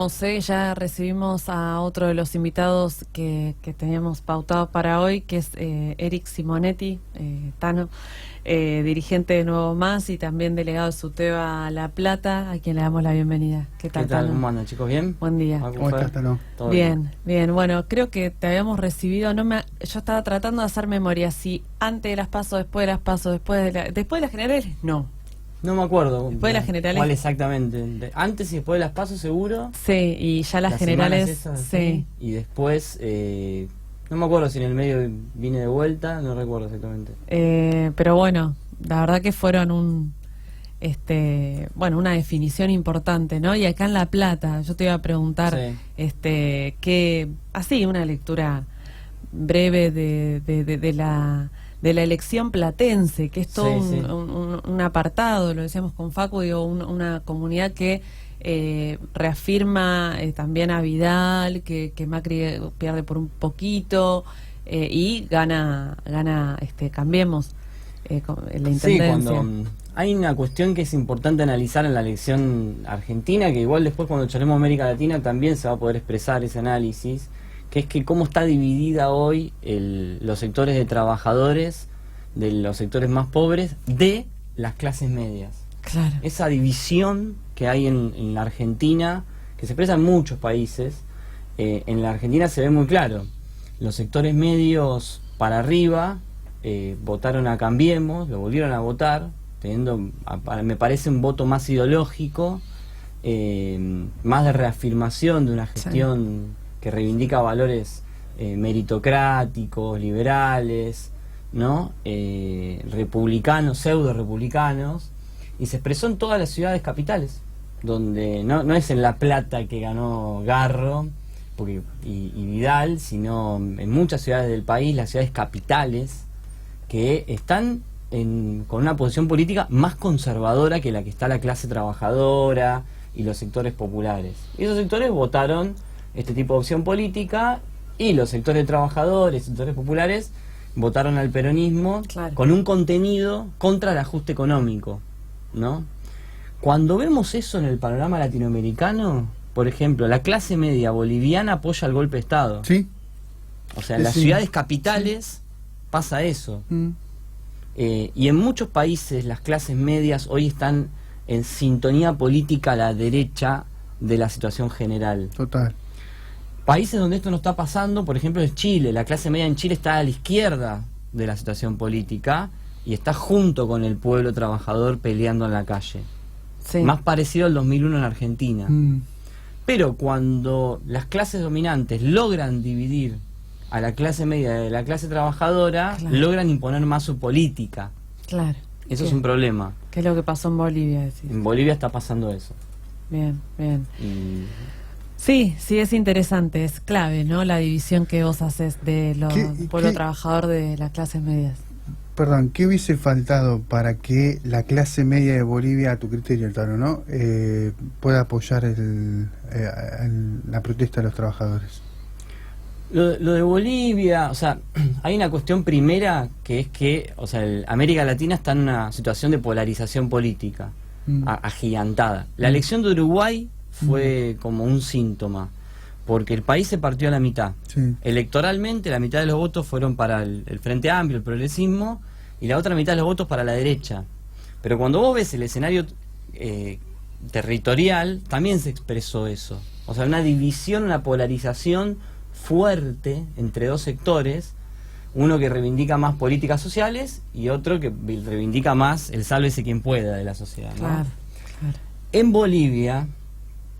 José, ya recibimos a otro de los invitados que teníamos pautados para hoy, que es Eric Simonetti, Tano, dirigente de Nuevo Más y también delegado de SUTEBA La Plata, a quien le damos la bienvenida. ¿Qué tal, Tano? ¿Cómo andan, chicos? ¿Bien? Buen día. ¿Cómo estás, Tano? Bien, bien. Bueno, creo que te habíamos recibido, yo estaba tratando de hacer memoria, si antes de las PASO, después de las PASO, después de las generales, no. No me acuerdo. Después de las generales. ¿Cuál exactamente? Antes y después de las PASO, seguro. Sí, y ya las generales, esas, sí. Y después, no me acuerdo si en el medio vine de vuelta, no recuerdo exactamente. Pero bueno, la verdad que fueron una definición importante, ¿no? Y acá en La Plata, yo te iba a preguntar, así, una lectura breve de la elección platense, que es todo un apartado, lo decíamos con Facu, digo, una comunidad que reafirma también a Vidal, que Macri pierde por un poquito y gana Cambiemos la intendencia. Sí, cuando hay una cuestión que es importante analizar en la elección argentina, que igual después cuando charlemos América Latina también se va a poder expresar ese análisis, que es que cómo está dividida hoy los sectores de trabajadores, de los sectores más pobres, de las clases medias. Claro. Esa división que hay en la Argentina, que se expresa en muchos países, en la Argentina se ve muy claro. Los sectores medios para arriba votaron a Cambiemos, lo volvieron a votar, me parece un voto más ideológico, más de reafirmación de una gestión que reivindica valores meritocráticos, liberales, ¿no? Republicanos, pseudo republicanos, y se expresó en todas las ciudades capitales, donde no es en La Plata que ganó Garro y Vidal, sino en muchas ciudades del país, las ciudades capitales, que están con una posición política más conservadora que la que está la clase trabajadora y los sectores populares. Y esos sectores votaron este tipo de opción política, y los sectores trabajadores, sectores populares, votaron al peronismo, claro, con un contenido contra el ajuste económico, ¿no? Cuando vemos eso en el panorama latinoamericano, por ejemplo, la clase media boliviana apoya el golpe de Estado. Sí. O sea, en las ciudades capitales pasa eso. Y en muchos países las clases medias hoy están en sintonía política a la derecha de la situación general. Total. Países donde esto no está pasando, por ejemplo, es Chile. La clase media en Chile está a la izquierda de la situación política y está junto con el pueblo trabajador peleando en la calle. Sí. Más parecido al 2001 en Argentina. Pero cuando las clases dominantes logran dividir a la clase media de la clase trabajadora, claro, logran imponer más su política. Claro. Eso es un problema. ¿Qué es lo que pasó en Bolivia? Decís? En Bolivia está pasando eso. Bien, bien. Sí, es interesante, es clave, ¿no? La división que vos haces de los pueblo trabajador de las clases medias. Perdón, ¿qué hubiese faltado para que la clase media de Bolivia, a tu criterio, Tano, ¿no? Pueda apoyar la protesta de los trabajadores? Lo de Bolivia, o sea, hay una cuestión primera que es que, o sea, América Latina está en una situación de polarización política agigantada. La elección de Uruguay fue como un síntoma, porque el país se partió a la mitad. Electoralmente, la mitad de los votos fueron para el Frente Amplio, el progresismo, y la otra mitad de los votos para la derecha. Pero cuando vos ves el escenario territorial, también se expresó eso. O sea, una división, una polarización fuerte entre dos sectores, uno que reivindica más políticas sociales y otro que reivindica más el sálvese quien pueda de la sociedad, ¿no? Claro. En Bolivia,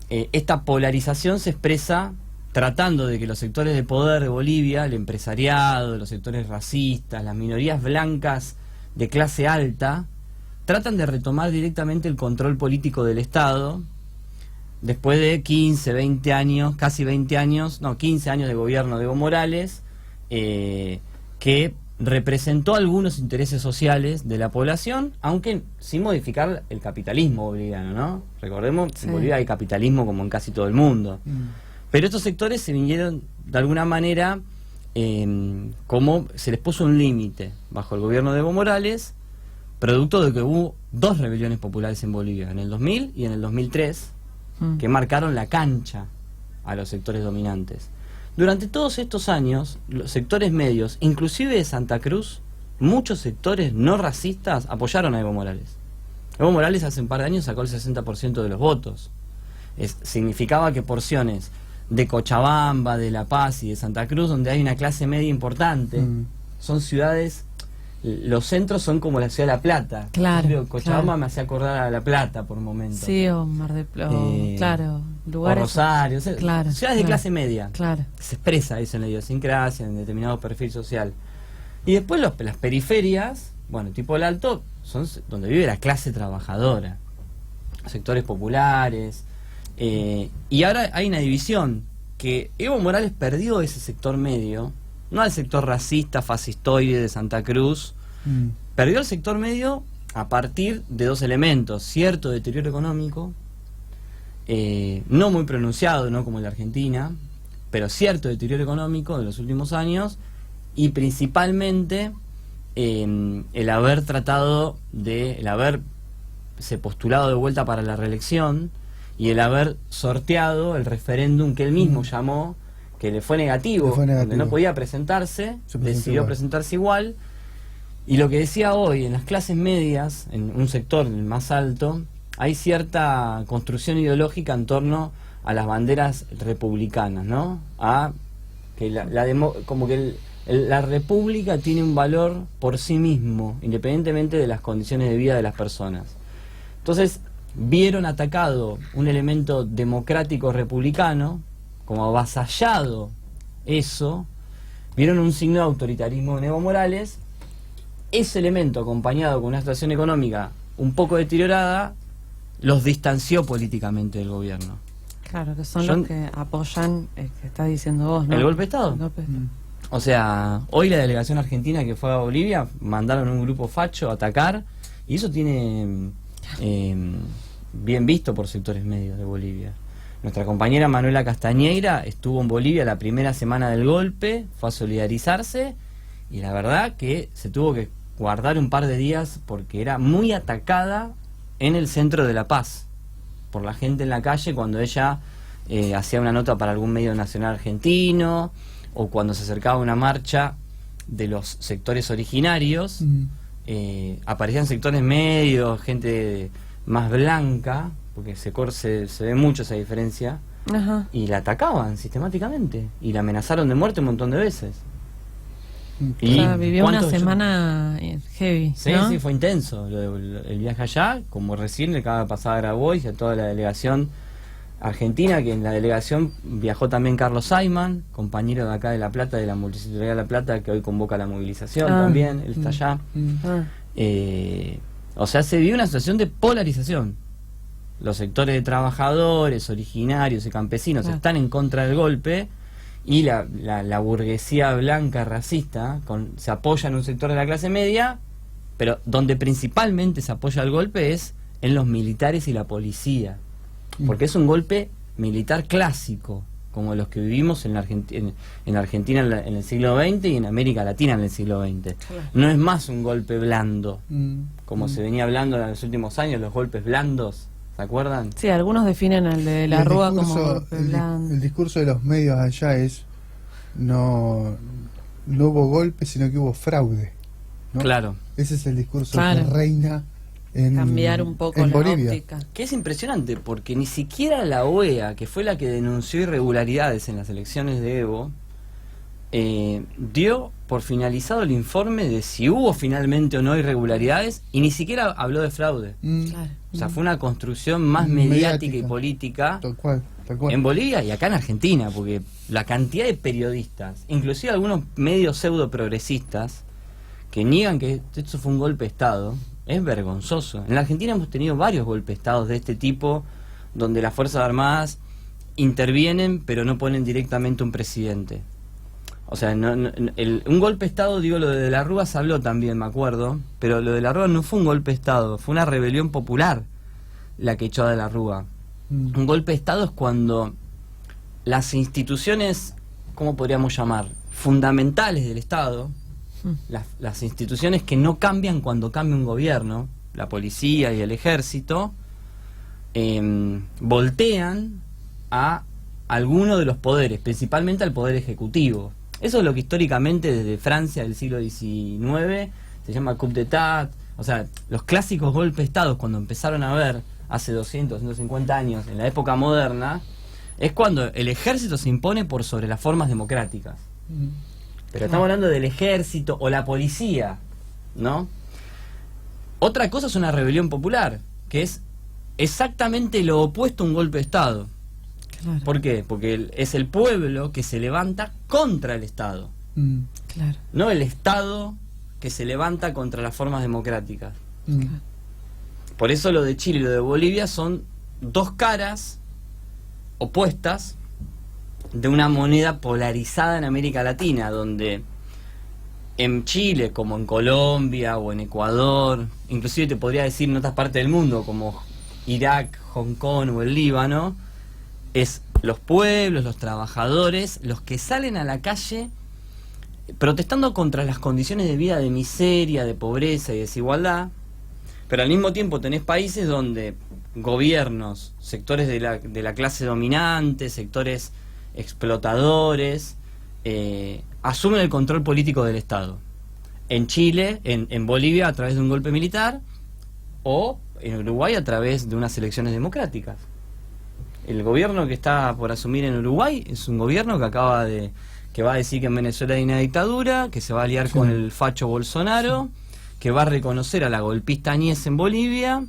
esta polarización se expresa tratando de que los sectores de poder de Bolivia, el empresariado, los sectores racistas, las minorías blancas de clase alta, tratan de retomar directamente el control político del Estado después de 15, 20 años, casi 20 años, no, 15 años de gobierno de Evo Morales, que representó algunos intereses sociales de la población, aunque sin modificar el capitalismo boliviano, ¿no? Recordemos, en Bolivia hay capitalismo como en casi todo el mundo. Pero estos sectores se vinieron de alguna manera, como se les puso un límite bajo el gobierno de Evo Morales, producto de que hubo dos rebeliones populares en Bolivia, en el 2000 y en el 2003, que marcaron la cancha a los sectores dominantes. Durante todos estos años, los sectores medios, inclusive de Santa Cruz, muchos sectores no racistas apoyaron a Evo Morales. Evo Morales hace un par de años sacó el 60% de los votos. Significaba que porciones de Cochabamba, de La Paz y de Santa Cruz, donde hay una clase media importante, son ciudades, los centros son como la ciudad de La Plata. Claro, Cochabamba claro. me hacía acordar a La Plata por momentos. Sí, o Mar del Plata, claro, O lugares. Rosario, o sea, Claro, ciudades de claro, clase media. Claro. Se expresa eso en la idiosincrasia, en determinado perfil social. Y después las periferias, bueno, tipo el Alto, son donde vive la clase trabajadora, sectores populares. Y ahora hay una división, que Evo Morales perdió ese sector medio, no al sector racista, fascistoide de Santa Cruz, perdió el sector medio a partir de dos elementos: cierto deterioro económico, no muy pronunciado, no como en la Argentina, pero cierto deterioro económico de los últimos años, y principalmente el haberse postulado de vuelta para la reelección y el haber sorteado el referéndum que él mismo llamó, que le fue negativo, donde no podía presentarse, decidió presentarse igual. Y lo que decía hoy, en las clases medias, en un sector el más alto, hay cierta construcción ideológica en torno a las banderas republicanas, ¿no? A que la república tiene un valor por sí mismo, independientemente de las condiciones de vida de las personas. Entonces, vieron atacado un elemento democrático republicano, como avasallado eso, vieron un signo de autoritarismo en Evo Morales. Ese elemento, acompañado con una situación económica un poco deteriorada, los distanció políticamente del gobierno. Claro, que son los que apoyan, que estás diciendo vos, ¿no? ¿El golpe de Estado? El golpe de Estado. O sea, hoy la delegación argentina que fue a Bolivia, mandaron un grupo facho a atacar, y eso tiene bien visto por sectores medios de Bolivia. Nuestra compañera Manuela Castañeira estuvo en Bolivia la primera semana del golpe, fue a solidarizarse, y la verdad que se tuvo que guardar un par de días porque era muy atacada en el centro de La Paz por la gente en la calle cuando ella hacía una nota para algún medio nacional argentino, o cuando se acercaba una marcha de los sectores originarios. Aparecían sectores medios, gente más blanca, porque se ve mucho esa diferencia. Ajá. Y la atacaban sistemáticamente y la amenazaron de muerte un montón de veces. Y vivió una semana heavy, sí, ¿no? Sí, fue intenso el viaje allá, como recién le acaba de pasar a Grabois y a toda la delegación argentina, que en la delegación viajó también Carlos Saimán, compañero de acá de La Plata, de la Municipalidad de La Plata, que hoy convoca la movilización también, él está allá. O sea, se vive una situación de polarización. Los sectores de trabajadores, originarios y campesinos están en contra del golpe, y la burguesía blanca racista se apoya en un sector de la clase media, pero donde principalmente se apoya el golpe es en los militares y la policía, porque es un golpe militar clásico, como los que vivimos en la Argentina en el siglo XX y en América Latina en el siglo XX. No es más un golpe blando, como se venía hablando en los últimos años, los golpes blandos, ¿se acuerdan? Sí, algunos definen al de la Rúa como golpe blando. El discurso de los medios allá es no hubo golpe, sino que hubo fraude, ¿no? Claro. Ese es el discurso que reina en cambiar un poco la Bolivia. óptica. Que es impresionante, porque ni siquiera la OEA, que fue la que denunció irregularidades en las elecciones de Evo, dio por finalizado el informe de si hubo finalmente o no irregularidades, y ni siquiera habló de fraude. Claro. O sea, fue una construcción más mediática y política tal cual. en Bolivia y acá en Argentina, porque la cantidad de periodistas, inclusive algunos medios pseudo progresistas, que niegan que esto fue un golpe de Estado, es vergonzoso. En la Argentina hemos tenido varios golpes de Estado de este tipo, donde las Fuerzas Armadas intervienen pero no ponen directamente un presidente. O sea, un golpe de Estado, digo, lo de la Rúa se habló también, me acuerdo, pero lo de la Rúa no fue un golpe de Estado, fue una rebelión popular la que echó a de la Rúa. Un golpe de Estado es cuando las instituciones, ¿cómo podríamos llamar?, fundamentales del Estado, las instituciones que no cambian cuando cambia un gobierno, la policía y el ejército, voltean a alguno de los poderes, principalmente al poder ejecutivo. Eso es lo que históricamente desde Francia del siglo XIX se llama coup d'état. O sea, los clásicos golpes de Estado, cuando empezaron a ver hace 200, 150 años, en la época moderna, es cuando el ejército se impone por sobre las formas democráticas. Pero estamos hablando del ejército o la policía, ¿no? Otra cosa es una rebelión popular, que es exactamente lo opuesto a un golpe de Estado. Claro. ¿Por qué? Porque es el pueblo que se levanta contra el Estado. Claro. No el Estado que se levanta contra las formas democráticas. Por eso lo de Chile y lo de Bolivia son dos caras opuestas de una moneda polarizada en América Latina, donde en Chile, como en Colombia o en Ecuador, inclusive te podría decir en otras partes del mundo, como Irak, Hong Kong o el Líbano, es los pueblos, los trabajadores, los que salen a la calle protestando contra las condiciones de vida de miseria, de pobreza y desigualdad, pero al mismo tiempo tenés países donde gobiernos, sectores de la clase dominante, sectores explotadores, asumen el control político del Estado. En Chile, en Bolivia a través de un golpe militar, o en Uruguay a través de unas elecciones democráticas. El gobierno que está por asumir en Uruguay es un gobierno que va a decir que en Venezuela hay una dictadura, que se va a aliar con el facho Bolsonaro, que va a reconocer a la golpista Áñez en Bolivia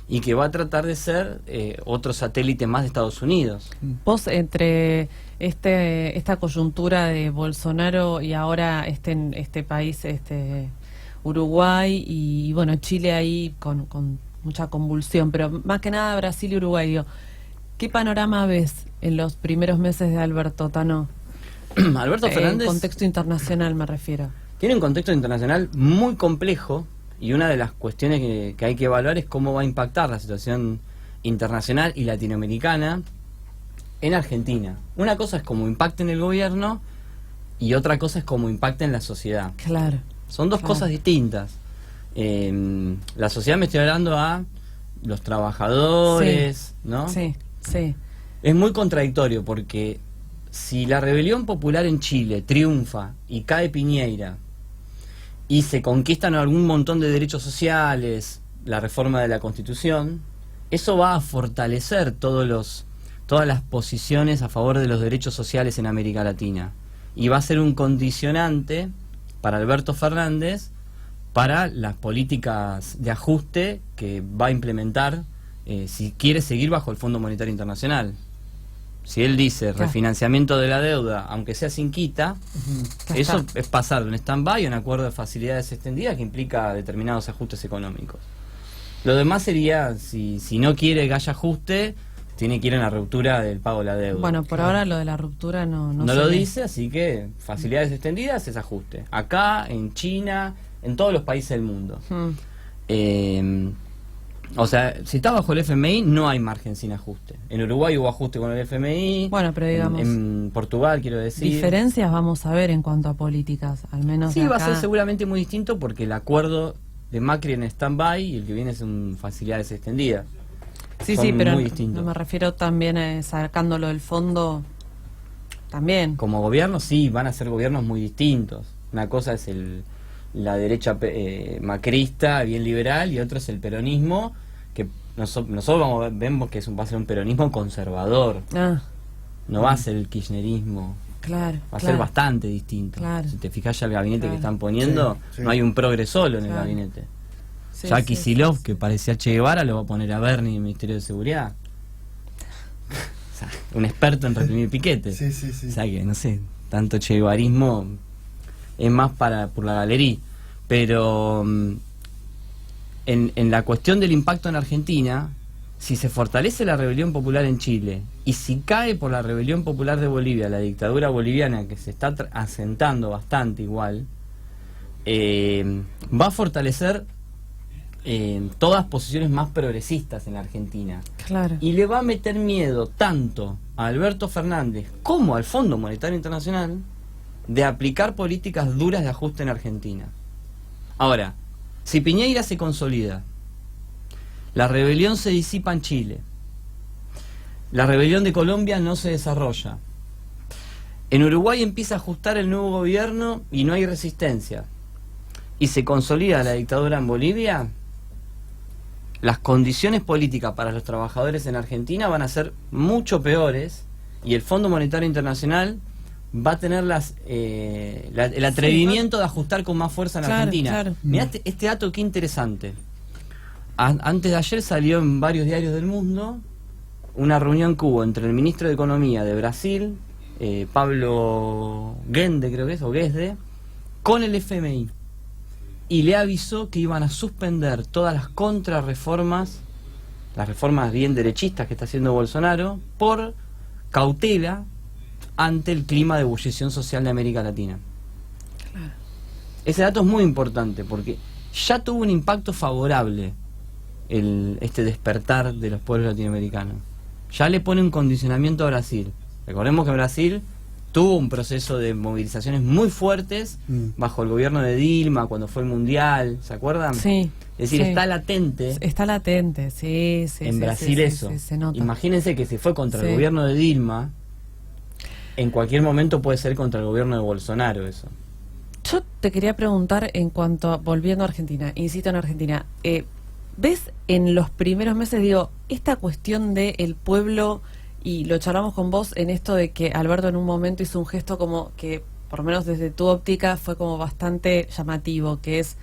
y que va a tratar de ser otro satélite más de Estados Unidos. Vos, entre esta coyuntura de Bolsonaro y ahora este país, Uruguay y bueno, Chile ahí con mucha convulsión, pero más que nada Brasil y Uruguay, digo, ¿qué panorama ves en los primeros meses de Alberto, Tano? Alberto Fernández, en contexto internacional me refiero. Tiene un contexto internacional muy complejo y una de las cuestiones que hay que evaluar es cómo va a impactar la situación internacional y latinoamericana en Argentina. Una cosa es cómo impacta en el gobierno y otra cosa es cómo impacta en la sociedad. Claro. Son dos cosas distintas. La sociedad, me estoy hablando a los trabajadores, ¿no? Sí, sí. Es muy contradictorio porque si la rebelión popular en Chile triunfa y cae Piñera y se conquistan algún montón de derechos sociales, la reforma de la Constitución, eso va a fortalecer todas las posiciones a favor de los derechos sociales en América Latina y va a ser un condicionante para Alberto Fernández para las políticas de ajuste que va a implementar si quiere seguir bajo el Fondo Monetario Internacional. Si él dice refinanciamiento de la deuda, aunque sea sin quita, eso es pasar de un stand-by a un acuerdo de facilidades extendidas que implica determinados ajustes económicos. Lo demás sería, si no quiere que haya ajuste, tiene que ir en la ruptura del pago de la deuda. Bueno, por ahora lo de la ruptura no lo dice, así que facilidades extendidas es ajuste. Acá, en China, en todos los países del mundo. O sea, si está bajo el FMI no hay margen sin ajuste. En Uruguay hubo ajuste con el FMI. Bueno, pero digamos, en Portugal, quiero decir. Diferencias vamos a ver en cuanto a políticas, al menos. Sí, de acá. va a ser seguramente muy distinto porque el acuerdo de Macri en stand-by y el que viene son facilidades extendidas. Sí, son pero muy distintos. no me refiero también sacándolo del fondo también. Como gobierno, sí, van a ser gobiernos muy distintos. Una cosa es la derecha macrista, bien liberal, y otra es el peronismo, que nosotros vemos que va a ser un peronismo conservador. No va a ser el kirchnerismo. Claro. Va a ser bastante distinto. Claro. Si te fijas ya el gabinete que están poniendo, no hay un progre solo en el gabinete. Sí, ya Kicillof, que parecía Che Guevara, lo va a poner a Berni en el Ministerio de Seguridad. O sea, un experto en reprimir piquetes. O sea que, no sé, tanto che guevarismo es más por la galería. Pero en la cuestión del impacto en Argentina, si se fortalece la rebelión popular en Chile y si cae por la rebelión popular de Bolivia la dictadura boliviana, que se está asentando bastante igual, va a fortalecer todas posiciones más progresistas en la Argentina. Claro. Y le va a meter miedo tanto a Alberto Fernández como al Fondo Monetario Internacional de aplicar políticas duras de ajuste en Argentina. Ahora, si Piñera se consolida, la rebelión se disipa en Chile La rebelión de Colombia no se desarrolla. En Uruguay empieza a ajustar el nuevo gobierno y no hay resistencia. Y se consolida la dictadura en Bolivia. Las condiciones políticas para los trabajadores en Argentina van a ser mucho peores y el Fondo Monetario Internacional va a tener el atrevimiento de ajustar con más fuerza en Argentina. Claro. Mirá este dato, qué interesante. Antes de ayer salió en varios diarios del mundo una reunión que hubo entre el ministro de Economía de Brasil, Pablo Guedes, creo que es, o Guedes, con el FMI. Y le avisó que iban a suspender todas las contrarreformas, las reformas bien derechistas que está haciendo Bolsonaro, por cautela ante el clima de ebullición social de América Latina. Claro. Ese dato es muy importante porque ya tuvo un impacto favorable este despertar de los pueblos latinoamericanos. Ya le pone un condicionamiento a Brasil. Recordemos que Brasil tuvo un proceso de movilizaciones muy fuertes bajo el gobierno de Dilma, cuando fue el Mundial, ¿se acuerdan? Sí. Es decir, sí. está latente. Está latente, sí. En Brasil eso. Se nota. Imagínense que si fue contra el gobierno de Dilma, en cualquier momento puede ser contra el gobierno de Bolsonaro eso. Yo te quería preguntar en cuanto a, volviendo a Argentina, insisto en Argentina, ¿ves en los primeros meses, digo, esta cuestión del pueblo, y lo charlamos con vos en esto de que Alberto en un momento hizo un gesto como que, por lo menos desde tu óptica, fue como bastante llamativo, que es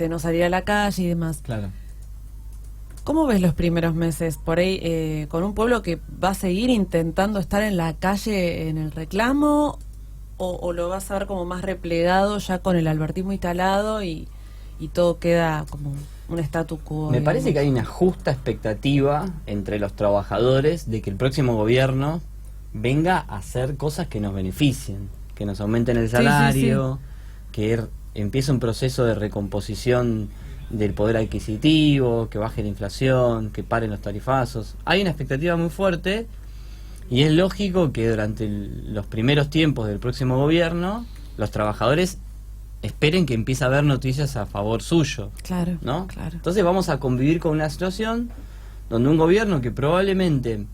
no salir a la calle y demás? Claro. ¿Cómo ves los primeros meses por ahí con un pueblo que va a seguir intentando estar en la calle en el reclamo, o lo vas a ver como más replegado ya con el albertismo instalado y todo queda como un statu quo? Me parece que hay una justa expectativa entre los trabajadores de que el próximo gobierno venga a hacer cosas que nos beneficien, que nos aumenten el salario, que empiece un proceso de recomposición del poder adquisitivo, que baje la inflación, que paren los tarifazos. Hay una expectativa muy fuerte y es lógico que durante los primeros tiempos del próximo gobierno los trabajadores esperen que empiece a haber noticias a favor suyo. Claro, ¿no? claro. Entonces vamos a convivir con una situación donde un gobierno que probablemente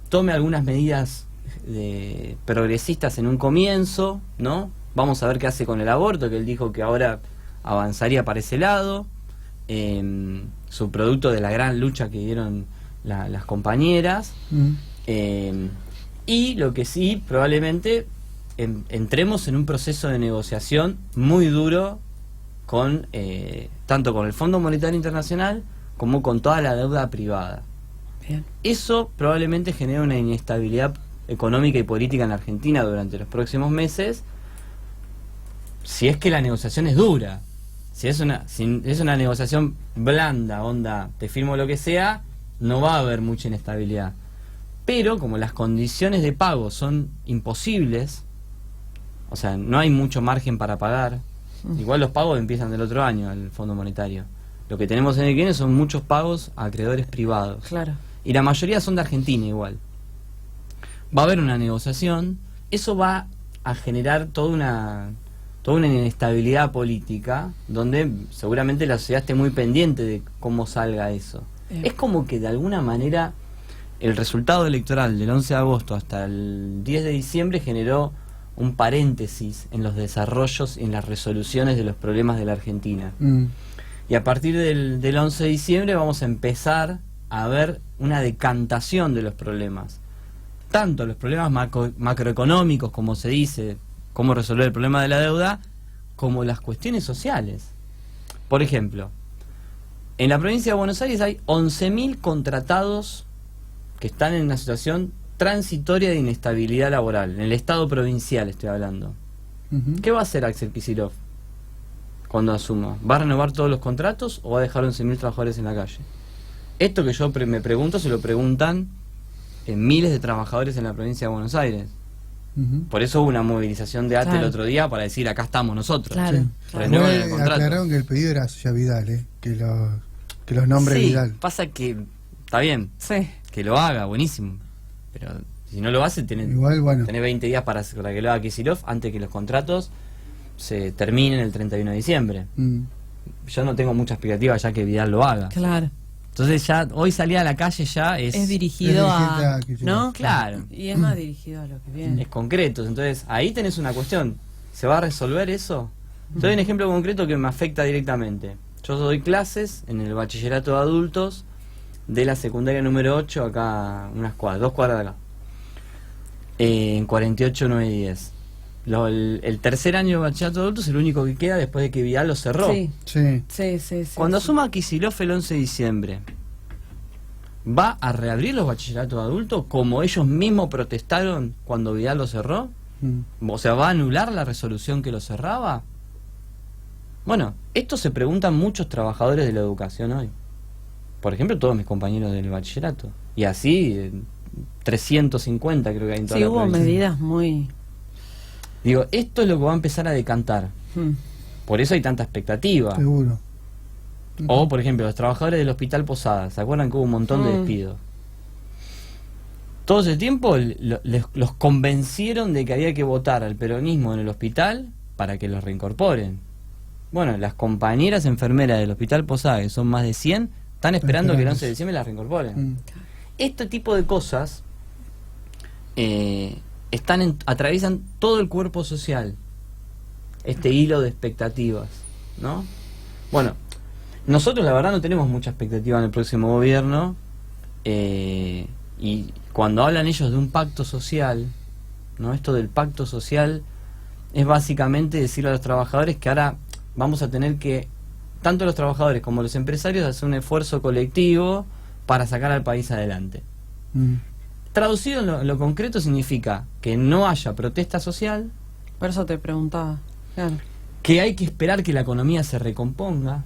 tome algunas medidas progresistas en un comienzo, ¿no? Vamos a ver qué hace con el aborto, que él dijo que ahora avanzaría para ese lado, su producto de la gran lucha que dieron las compañeras, y lo que sí, probablemente entremos en un proceso de negociación muy duro con tanto con el Fondo Monetario Internacional como con toda la deuda privada. Bien. Eso probablemente genera una inestabilidad económica y política en la Argentina durante los próximos meses, si es que la negociación es dura. Si es una negociación blanda, onda, te firmo lo que sea, no va a haber mucha inestabilidad. Pero como las condiciones de pago son imposibles, o sea, no hay mucho margen para pagar, igual los pagos empiezan del otro año al Fondo Monetario. Lo que tenemos en el que viene son muchos pagos a acreedores privados. Claro. Y la mayoría son de Argentina igual. Va a haber una negociación, eso va a generar toda una inestabilidad política, donde seguramente la sociedad esté muy pendiente de cómo salga eso. Es como que de alguna manera el resultado electoral del 11 de agosto hasta el 10 de diciembre generó un paréntesis en los desarrollos y en las resoluciones de los problemas de la Argentina. Y a partir del 11 de diciembre vamos a empezar a ver una decantación de los problemas. Tanto los problemas macroeconómicos, como se dice, cómo resolver el problema de la deuda, como las cuestiones sociales. Por ejemplo, en la provincia de Buenos Aires hay 11.000 contratados que están en una situación transitoria de inestabilidad laboral, en el estado provincial estoy hablando. ¿Qué va a hacer Axel Kicillof cuando asuma? ¿Va a renovar todos los contratos o va a dejar 11.000 trabajadores en la calle? Esto que yo me pregunto se lo preguntan miles de trabajadores en la provincia de Buenos Aires. Por eso hubo una movilización de ATE el otro día para decir acá estamos nosotros. Claro. Renueven el contrato. Aclararon que el pedido era Socia Vidal, que los nombres Vidal. Pasa que está bien que lo haga, buenísimo, pero si no lo hace tenés 20 días para que lo haga Kicillof antes que los contratos se terminen el 31 de diciembre. Yo no tengo mucha expectativa ya que Vidal lo haga. Claro. Entonces ya hoy salir a la calle ya es dirigido a... ¿no? Claro. Y es más dirigido a lo que viene. Es concreto. Entonces ahí tenés una cuestión. ¿Se va a resolver eso? Te doy un ejemplo concreto que me afecta directamente. Yo doy clases en el bachillerato de adultos de la secundaria número 8, acá unas cuadras, 2 cuadras de acá. En 48, 9 y 10. El tercer año de bachillerato de adultos es el único que queda después de que Vidal lo cerró. Sí. Cuando asuma Kicillof el 11 de diciembre, ¿va a reabrir los bachilleratos de adultos como ellos mismos protestaron cuando Vidal lo cerró? O sea, ¿va a anular la resolución que lo cerraba? Bueno, esto se preguntan muchos trabajadores de la educación hoy. Por ejemplo, todos mis compañeros del bachillerato. Y así, 350 creo que hay en toda la provincia. Sí, hubo medidas muy... Digo, esto es lo que va a empezar a decantar. Por eso hay tanta expectativa. Seguro. O, por ejemplo, los trabajadores del Hospital Posadas. ¿Se acuerdan que hubo un montón de despidos? Todo ese tiempo los convencieron de que había que votar al peronismo en el hospital para que los reincorporen. Bueno, las compañeras enfermeras del Hospital Posadas, que son más de 100, están esperando que el 11 de diciembre las reincorporen. Este tipo de cosas atraviesan todo el cuerpo social, este hilo de expectativas, ¿no? Bueno, nosotros la verdad no tenemos mucha expectativa en el próximo gobierno, y cuando hablan ellos de un pacto social, ¿no? Esto del pacto social es básicamente decirle a los trabajadores que ahora vamos a tener que, tanto los trabajadores como los empresarios, hacer un esfuerzo colectivo para sacar al país adelante. Traducido en lo concreto significa que no haya protesta social. Por eso te preguntaba. Claro. Que hay que esperar que la economía se recomponga,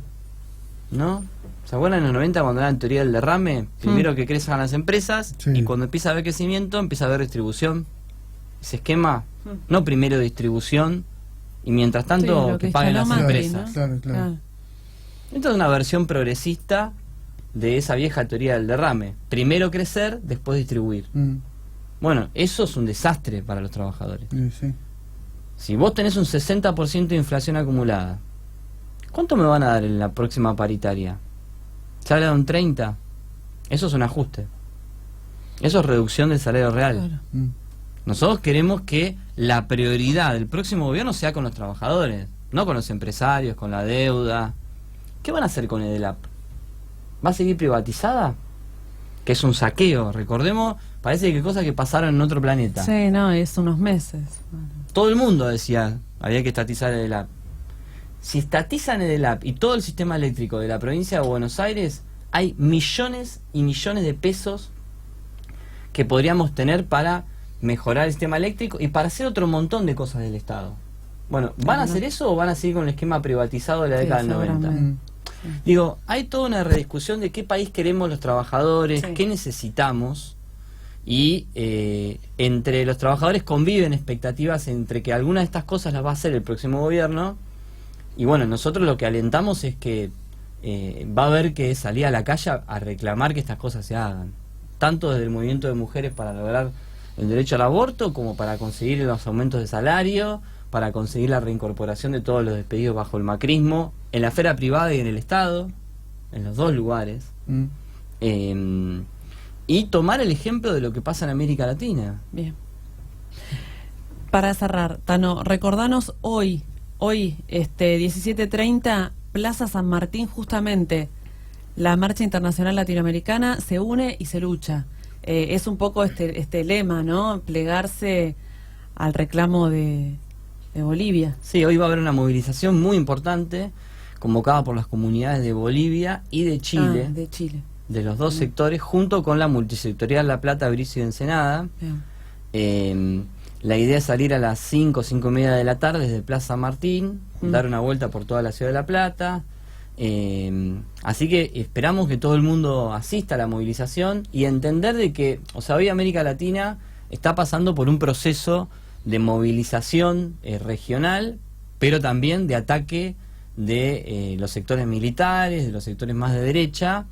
¿no? ¿Se acuerdan en los 90 cuando era la teoría del derrame? Primero que crezcan las empresas, y cuando empieza a haber crecimiento empieza a haber distribución. Ese esquema, no primero distribución y mientras tanto que paguen las empresas. Claro. Esto es una versión progresista de esa vieja teoría del derrame. Primero crecer, después distribuir. Bueno, eso es un desastre para los trabajadores. Si vos tenés un 60% de inflación acumulada, ¿cuánto me van a dar en la próxima paritaria? ¿Se habla de un 30%? Eso es un ajuste. Eso es reducción del salario real. Claro. Nosotros queremos que la prioridad del próximo gobierno sea con los trabajadores, no con los empresarios, con la deuda. ¿Qué van a hacer con Edelap? ¿Va a seguir privatizada? Que es un saqueo, recordemos, parece que cosas que pasaron en otro planeta. Sí, no, es unos meses. Todo el mundo decía, había que estatizar Edelap. Si estatizan Edelap y todo el sistema eléctrico de la provincia de Buenos Aires, hay millones y millones de pesos que podríamos tener para mejorar el sistema eléctrico y para hacer otro montón de cosas del Estado. Bueno, ¿van a hacer eso o van a seguir con el esquema privatizado de la década del 90? Digo, hay toda una rediscusión de qué país queremos los trabajadores, qué necesitamos, y entre los trabajadores conviven expectativas entre que algunas de estas cosas las va a hacer el próximo gobierno, y bueno, nosotros lo que alentamos es que va a haber que salir a la calle a reclamar que estas cosas se hagan, tanto desde el movimiento de mujeres para lograr el derecho al aborto, como para conseguir los aumentos de salario, para conseguir la reincorporación de todos los despedidos bajo el macrismo, en la esfera privada y en el Estado, en los dos lugares, y tomar el ejemplo de lo que pasa en América Latina. Bien. Para cerrar, Tano, recordanos hoy 17:30, Plaza San Martín, justamente, la Marcha Internacional Latinoamericana se une y se lucha. Es un poco este lema, ¿no? Plegarse al reclamo de Bolivia. Sí, hoy va a haber una movilización muy importante convocada por las comunidades de Bolivia y de Chile, de los dos sectores, junto con la multisectorial La Plata, Bricio y Ensenada. La idea es salir a las 5:30 de la tarde desde Plaza Martín, dar una vuelta por toda la ciudad de La Plata. Así que esperamos que todo el mundo asista a la movilización y entender de que, o sea, hoy América Latina está pasando por un proceso de movilización regional, pero también de ataque de los sectores militares, de los sectores más de derecha,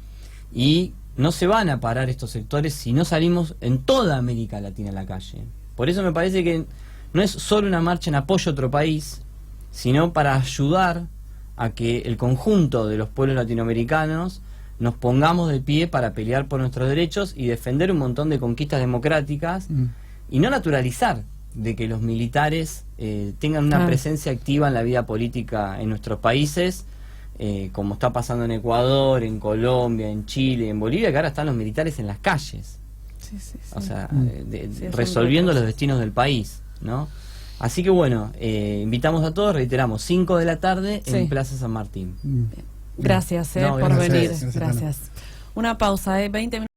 y no se van a parar estos sectores si no salimos en toda América Latina a la calle. Por eso me parece que no es solo una marcha en apoyo a otro país, sino para ayudar a que el conjunto de los pueblos latinoamericanos nos pongamos de pie para pelear por nuestros derechos y defender un montón de conquistas democráticas y no naturalizar de que los militares tengan una presencia activa en la vida política en nuestros países, como está pasando en Ecuador, en Colombia, en Chile, en Bolivia, que ahora están los militares en las calles, o sea, resolviendo los destinos del país, ¿no? Así que bueno, invitamos a todos, reiteramos, 5 de la tarde en Plaza San Martín. Gracias, por venir. Gracias. Una pausa, 20 minutos.